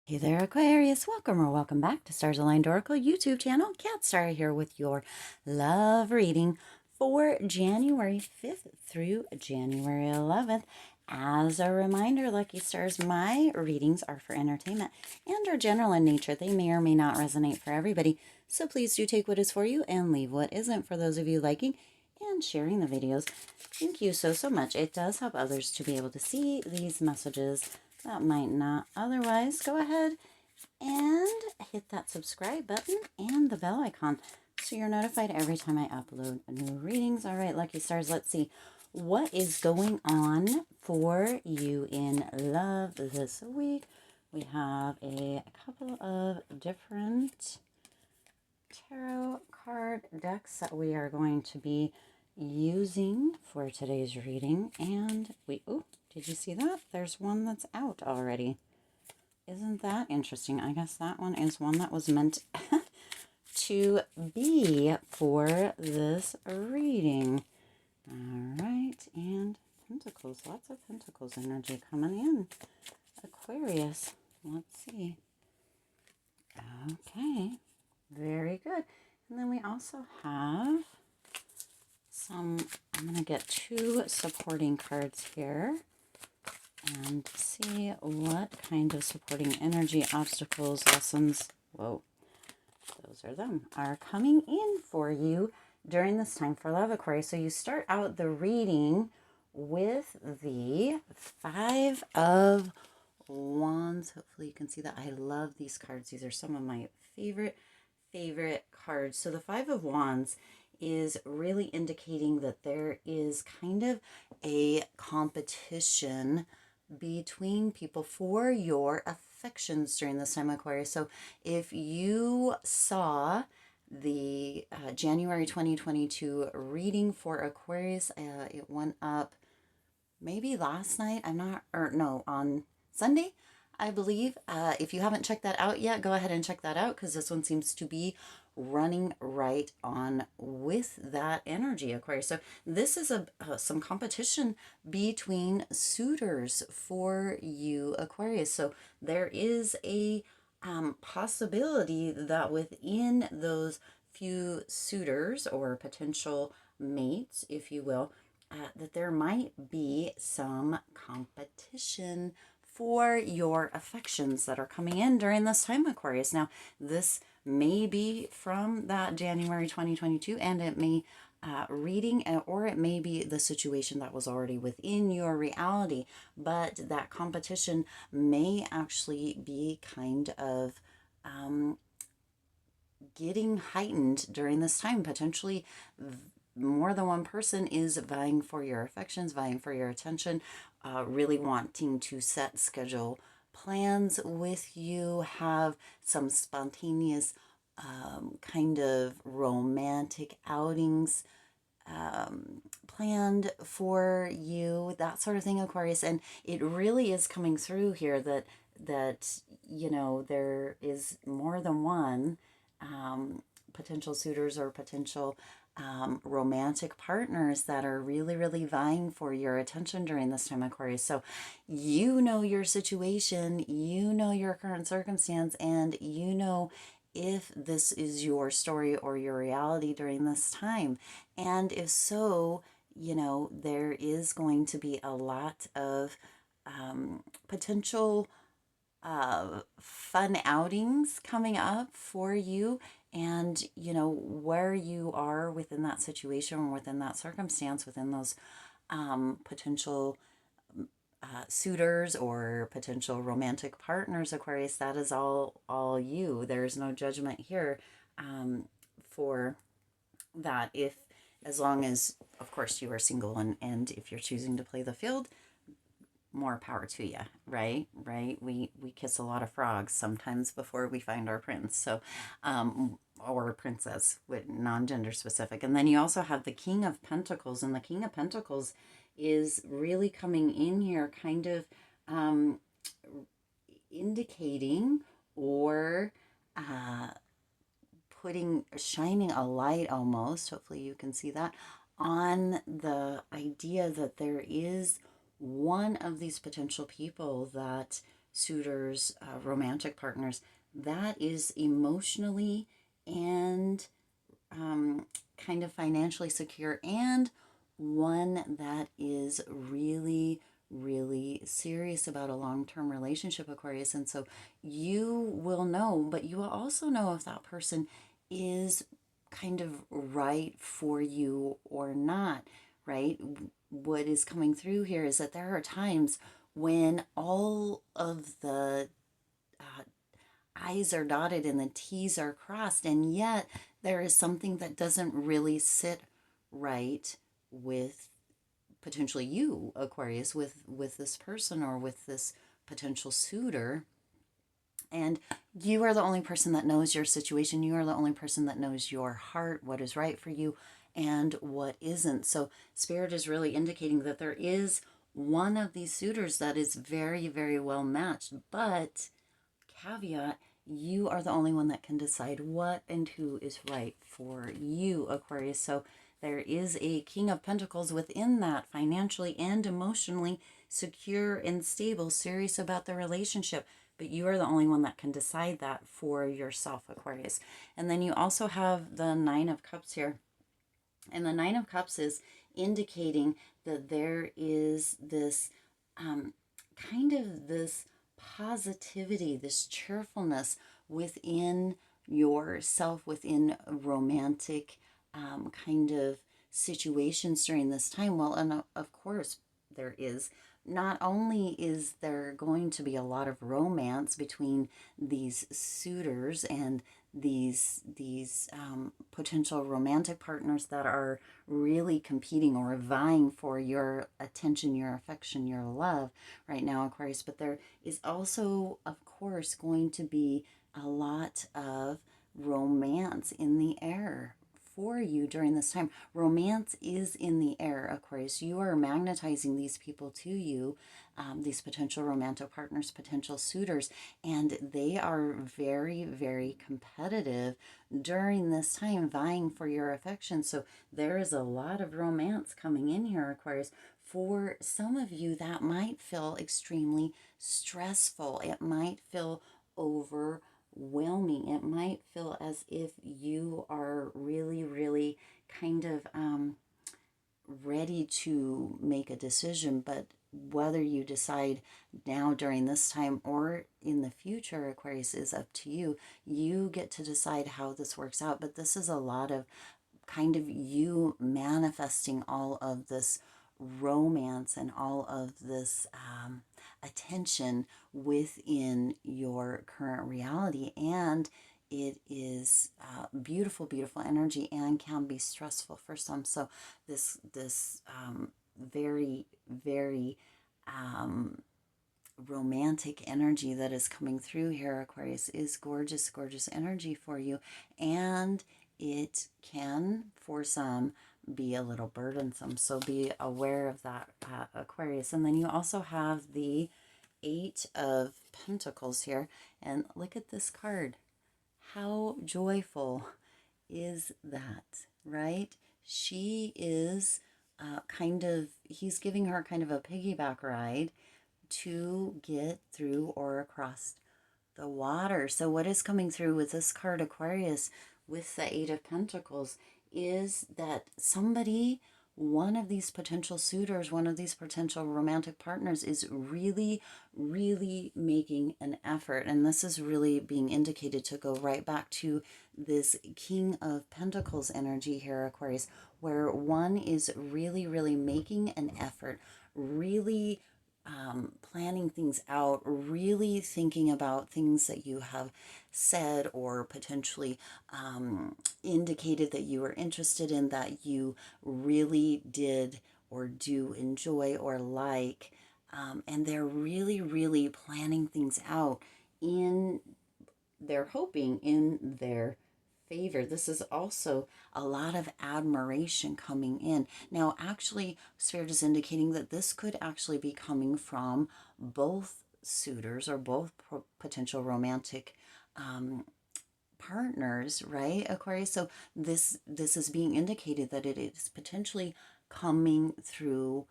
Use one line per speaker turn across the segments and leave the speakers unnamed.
Hey there, Aquarius. Welcome or welcome back to Stars Aligned Oracle YouTube channel. Kat Star here with your love reading for January 5th through January 11th. As a reminder, Lucky Stars, my readings are for entertainment and are general in nature. They may or may not resonate for everybody, so please do take what is for you and leave what isn't. For those of you liking and sharing the videos, thank you so much. It does help others to be able to see these messages that might not otherwise. Go ahead and hit that subscribe button and the bell icon so you're notified every time I upload new readings. All right, Lucky Stars, let's see what is going on for you in love this week. We have a couple of different tarot card decks that we are going to be using for today's reading. And oh, did you see that? There's one that's out already. Isn't that interesting? I guess that one is one that was meant to be for this reading. All right, and Pentacles, lots of Pentacles energy coming in. Aquarius, let's see. Okay, very good. And then we also have some, I'm going to get two supporting cards here and see what kind of supporting energy, obstacles, lessons, whoa, those are them, are coming in for you during this time for love, Aquarius. So you start out the reading with the Five of Wands. Hopefully you can see that. I love these cards. These are some of my favorite cards. So the Five of Wands is really indicating that there is kind of a competition between people for your affections during this time, Aquarius. So if you saw the January 2022 reading for Aquarius, it went up maybe last night. On Sunday, I believe. If you haven't checked that out yet, go ahead and check that out because this one seems to be running right on with that energy, Aquarius. So this is some competition between suitors for you, Aquarius. So there is a possibility that within those few suitors or potential mates, if you will, that there might be some competition for your affections that are coming in during this time, Aquarius. Now, this may be from that January 2022, and it may reading, or it may be the situation that was already within your reality, but that competition may actually be kind of getting heightened during this time. Potentially more than one person is vying for your affections, vying for your attention, really wanting to schedule plans with you, have some spontaneous kind of romantic outings planned for you, that sort of thing, Aquarius. And it really is coming through here that there is more than one potential suitors or potential romantic partners that are really vying for your attention during this time, Aquarius. So you know your situation, you know your current circumstance, and you know if this is your story or your reality during this time. And if so, there is going to be a lot of potential fun outings coming up for you. And where you are within that situation or within that circumstance, within those potential suitors or potential romantic partners, Aquarius, that is all you. There's no judgment here for that. If, as long as, of course, you are single, and if you're choosing to play the field, more power to you, right? We kiss a lot of frogs sometimes before we find our prince. So, or princess, with non-gender specific. And then you also have the King of Pentacles, and the King of Pentacles is really coming in here, kind of indicating or shining a light almost, hopefully you can see that, on the idea that there is one of these potential people that suitors, romantic partners, that is emotionally and kind of financially secure, and one that is really, really serious about a long-term relationship, Aquarius. And so you will know, but you will also know if that person is kind of right for you or not, right? What is coming through here is that there are times when all of the uh, I's are dotted and the T's are crossed, and yet there is something that doesn't really sit right with potentially you, Aquarius, with this person or with this potential suitor. And you are the only person that knows your situation. You are the only person that knows your heart, what is right for you and what isn't. So Spirit is really indicating that there is one of these suitors that is very, very well matched, but caveat, you are the only one that can decide what and who is right for you, Aquarius. So there is a King of Pentacles within that, financially and emotionally secure and stable, serious about the relationship. But you are the only one that can decide that for yourself, Aquarius. And then you also have the Nine of Cups here. And the Nine of Cups is indicating that there is this kind of this positivity, this cheerfulness within yourself, within romantic kind of situations during this time. Well, and of course, there is. Not only is there going to be a lot of romance between these suitors and these potential romantic partners that are really competing or vying for your attention, your affection, your love right now, Aquarius, but there is also, of course, going to be a lot of romance in the air for you during this time. Romance is in the air, Aquarius. You are magnetizing these people to you, these potential romantic partners, potential suitors, and they are very, very competitive during this time, vying for your affection. So there is a lot of romance coming in here, Aquarius. For some of you, that might feel extremely stressful. It might feel overwhelming. It might feel as if you are really, really kind of ready to make a decision, but whether you decide now during this time or in the future, Aquarius, is up to you. You get to decide how this works out, but this is a lot of kind of you manifesting all of this romance and all of this attention within your current reality. And it is beautiful, beautiful energy, and can be stressful for some. So this very, very romantic energy that is coming through here, Aquarius, is gorgeous, gorgeous energy for you. And it can, for some, be a little burdensome. So be aware of that, Aquarius. And then you also have the Eight of Pentacles here. And look at this card. How joyful is that, right? She is he's giving her kind of a piggyback ride to get through or across the water. So what is coming through with this card, Aquarius, with the Eight of Pentacles, is that somebody, one of these potential suitors, one of these potential romantic partners, is really, really making an effort. And this is really being indicated to go right back to this King of Pentacles energy here, Aquarius, where one is really, really making an effort, really planning things out, really thinking about things that you have said or potentially indicated that you were interested in, that you really did or do enjoy or like. And they're really, really planning things out they're hoping in their favor. This is also a lot of admiration coming in. Now, actually, Spirit is indicating that this could actually be coming from both suitors or both potential romantic partners, right, Aquarius? So this is being indicated that it is potentially coming through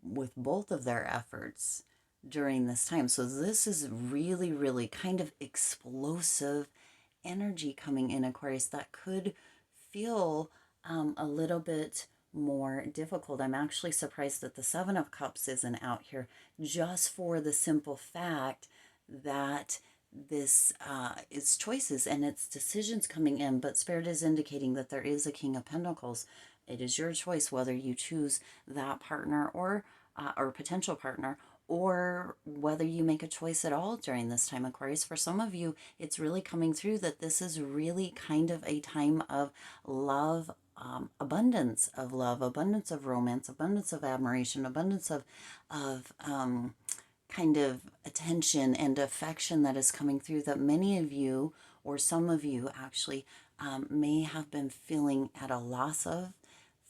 with both of their efforts. during this time. So this is really, really kind of explosive energy coming in, Aquarius, that could feel a little bit more difficult. I'm actually surprised that the Seven of Cups isn't out here, just for the simple fact that this is choices and it's decisions coming in, but Spirit is indicating that there is a King of Pentacles. It is your choice whether you choose that partner or potential partner, or whether you make a choice at all during this time, Aquarius. For some of you, it's really coming through that this is really kind of a time of love, abundance of love, abundance of romance, abundance of admiration, abundance of kind of attention and affection that is coming through, that many of you, or some of you actually, may have been feeling at a loss of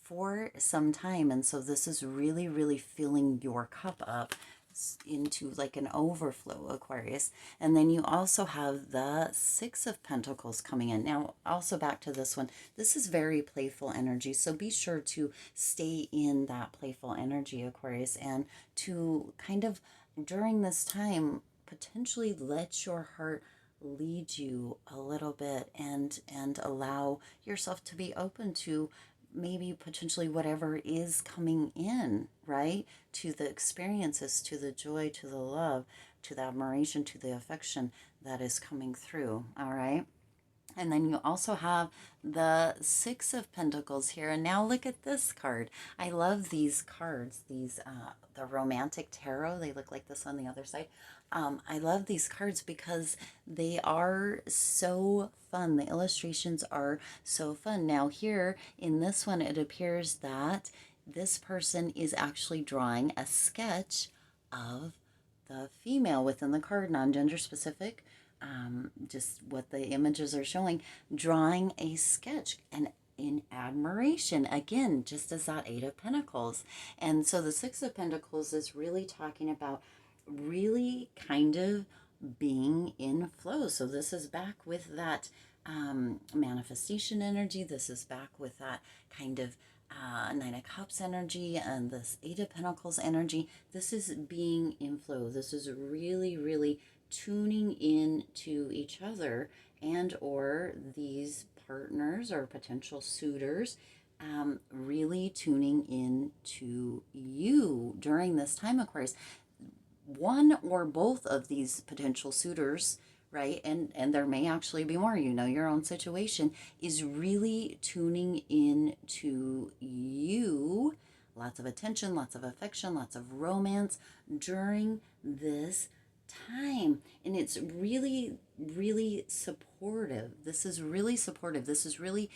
for some time. And so this is really, really filling your cup up into like an overflow, Aquarius. And then you also have the Six of Pentacles coming in. Now, also back to this one, this is very playful energy. So be sure to stay in that playful energy, Aquarius, and to kind of during this time potentially let your heart lead you a little bit, and allow yourself to be open to maybe potentially whatever is coming in, right? To the experiences, to the joy, to the love, to the admiration, to the affection that is coming through, all right? And then you also have the Six of Pentacles here. And now look at this card. I love these cards, these, the romantic tarot. They look like this on the other side. I love these cards because they are so fun. The illustrations are so fun. Now here in this one, it appears that this person is actually drawing a sketch of the female within the card, non-gender specific, just what the images are showing, drawing a sketch and in admiration, again, just as that Eight of Pentacles. And so the Six of Pentacles is really talking about really kind of being in flow. So this is back with that manifestation energy. This is back with that kind of Nine of Cups energy and this Eight of Pentacles energy. This is being in flow. This is really, really tuning in to each other and or these partners or potential suitors, really tuning in to you during this time, Aquarius. One or both of these potential suitors, right, and there may actually be more, you know your own situation, is really tuning in to you. Lots of attention, lots of affection, lots of romance during this time. And it's really, really supportive. This is really supportive. This is really,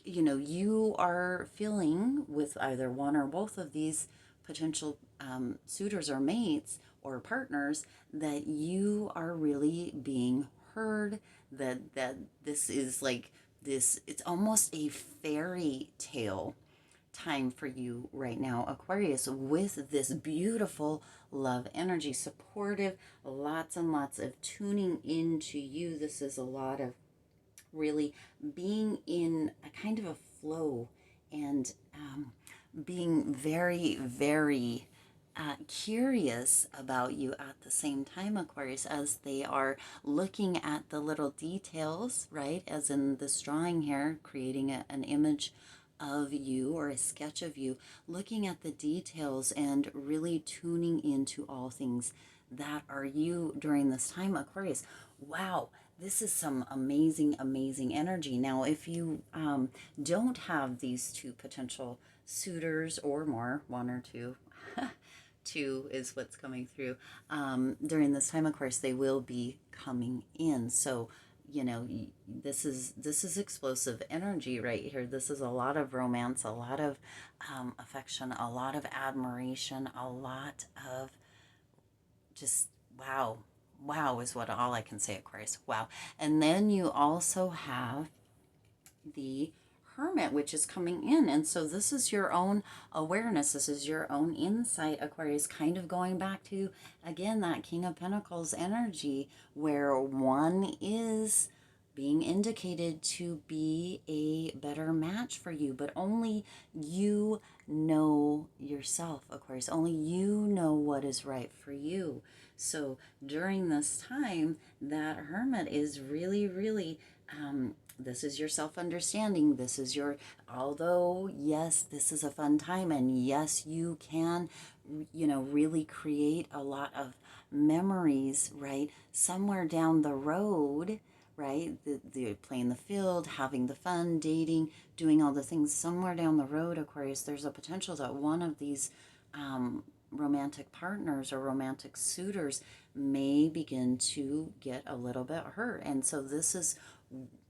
you are feeling with either one or both of these potential suitors or mates or partners that you are really being heard, that this is like this, it's almost a fairy tale time for you right now, Aquarius, with this beautiful love energy, supportive, lots and lots of tuning into you. This is a lot of really being in a kind of a flow and being very, very curious about you at the same time, Aquarius, as they are looking at the little details, right? As in this drawing here, creating an image of you or a sketch of you, looking at the details and really tuning into all things that are you during this time, Aquarius. Wow, this is some amazing, amazing energy. Now, if you don't have these two potential suitors or more, one or two, two is what's coming through during this time, of course, they will be coming in. So, this is explosive energy right here. This is a lot of romance, a lot of affection, a lot of admiration, a lot of just wow. Wow is what all I can say, Aquarius. Wow. And then you also have the Hermit, which is coming in. And so this is your own awareness. This is your own insight, Aquarius, kind of going back to, again, that King of Pentacles energy, where one is being indicated to be a better match for you, but only you know yourself, Aquarius. Only you know what is right for you. So during this time, that Hermit is really, really, this is your self-understanding. This is your, although, yes, this is a fun time, and yes, you can, really create a lot of memories, right? Somewhere down the road, right? The playing the field, having the fun, dating, doing all the things. Somewhere down the road, Aquarius, there's a potential that one of these romantic partners or romantic suitors may begin to get a little bit hurt. And so this is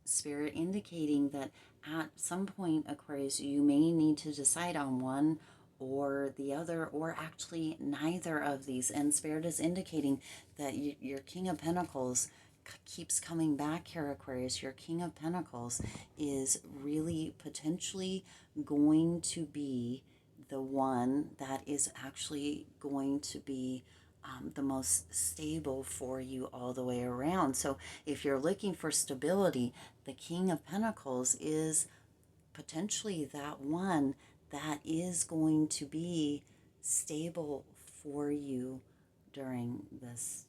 Spirit indicating that at some point, Aquarius, you may need to decide on one or the other, or actually neither of these. And Spirit is indicating that your King of Pentacles keeps coming back here, Aquarius. Your King of Pentacles is really potentially going to be the one that is actually going to be the most stable for you all the way around. So if you're looking for stability, the King of Pentacles is potentially that one that is going to be stable for you during this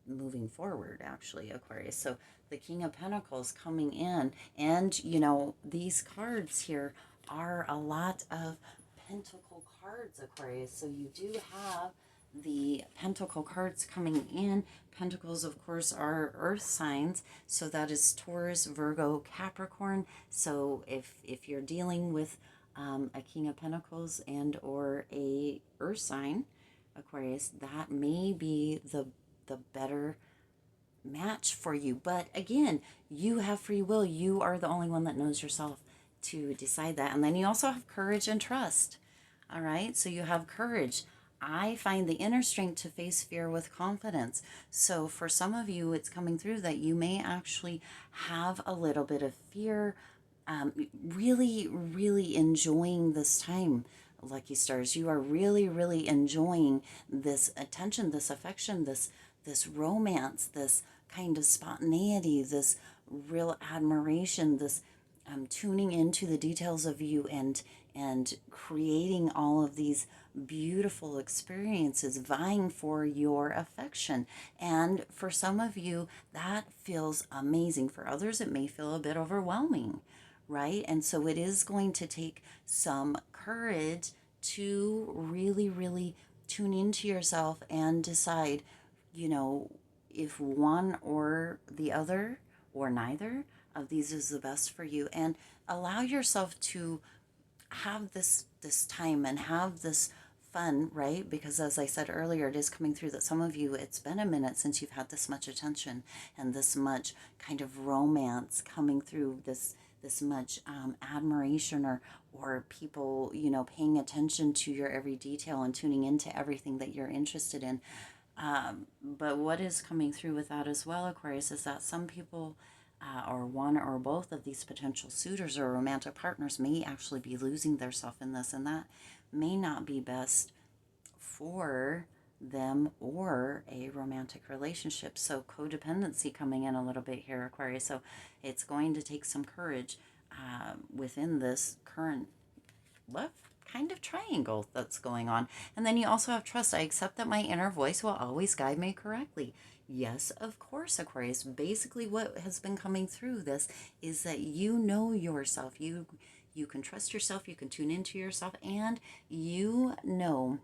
moving forward, actually, Aquarius. So the King of Pentacles coming in, and these cards here are a lot of pentacle cards, Aquarius. So you do have the pentacle cards coming in. Pentacles, of course, are earth signs, so that is Taurus, Virgo, Capricorn. So if you're dealing with a King of Pentacles and or a earth sign, Aquarius, that may be the better match for you. But again, you have free will. You are the only one that knows yourself to decide that. And then you also have courage and trust. All right, so you have courage. I find the inner strength to face fear with confidence. So for some of you, it's coming through that you may actually have a little bit of fear, really, really enjoying this time, lucky stars. You are really, really enjoying this attention, this affection, this romance, this kind of spontaneity, this real admiration, this tuning into the details of you and creating all of these beautiful experiences, vying for your affection. And for some of you, that feels amazing. For others, it may feel a bit overwhelming, right? And so it is going to take some courage to really, really tune into yourself and decide, if one or the other or neither of these is the best for you, and allow yourself to have this time and have this fun, right? Because as I said earlier, it is coming through that some of you, it's been a minute since you've had this much attention and this much kind of romance coming through, this much admiration, or people paying attention to your every detail and tuning into everything that you're interested in. But what is coming through with that as well, Aquarius, is that some people or one or both of these potential suitors or romantic partners may actually be losing their self in this, and that may not be best for them or a romantic relationship. So codependency coming in a little bit here, Aquarius. So it's going to take some courage within this current love kind of triangle that's going on. And then you also have trust. I accept that my inner voice will always guide me correctly. Yes, of course, Aquarius. Basically, what has been coming through this is that you know yourself. You can trust yourself. You can tune into yourself, and you know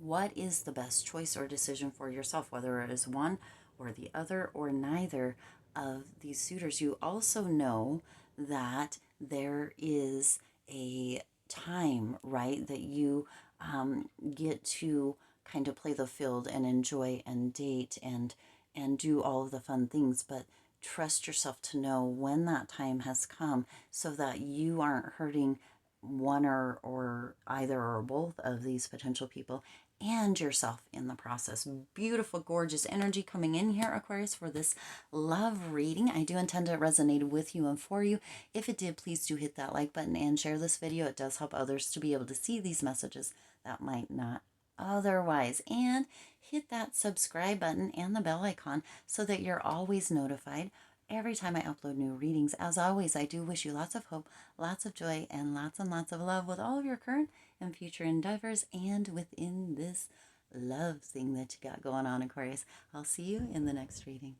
what is the best choice or decision for yourself, whether it is one or the other or neither of these suitors. You also know that there is a time, right, that you get to kind of play the field and enjoy and date and do all of the fun things, but trust yourself to know when that time has come so that you aren't hurting one or either or both of these potential people and yourself in the process. Beautiful, gorgeous energy coming in here, Aquarius, for this love reading. I do intend to resonate with you and for you. If it did, please do hit that like button and share this video. It does help others to be able to see these messages that might not otherwise. And hit that subscribe button and the bell icon so that you're always notified every time I upload new readings. As always, I do wish you lots of hope, lots of joy, and lots of love with all of your current and future endeavors and within this love thing that you got going on, Aquarius. I'll see you in the next reading.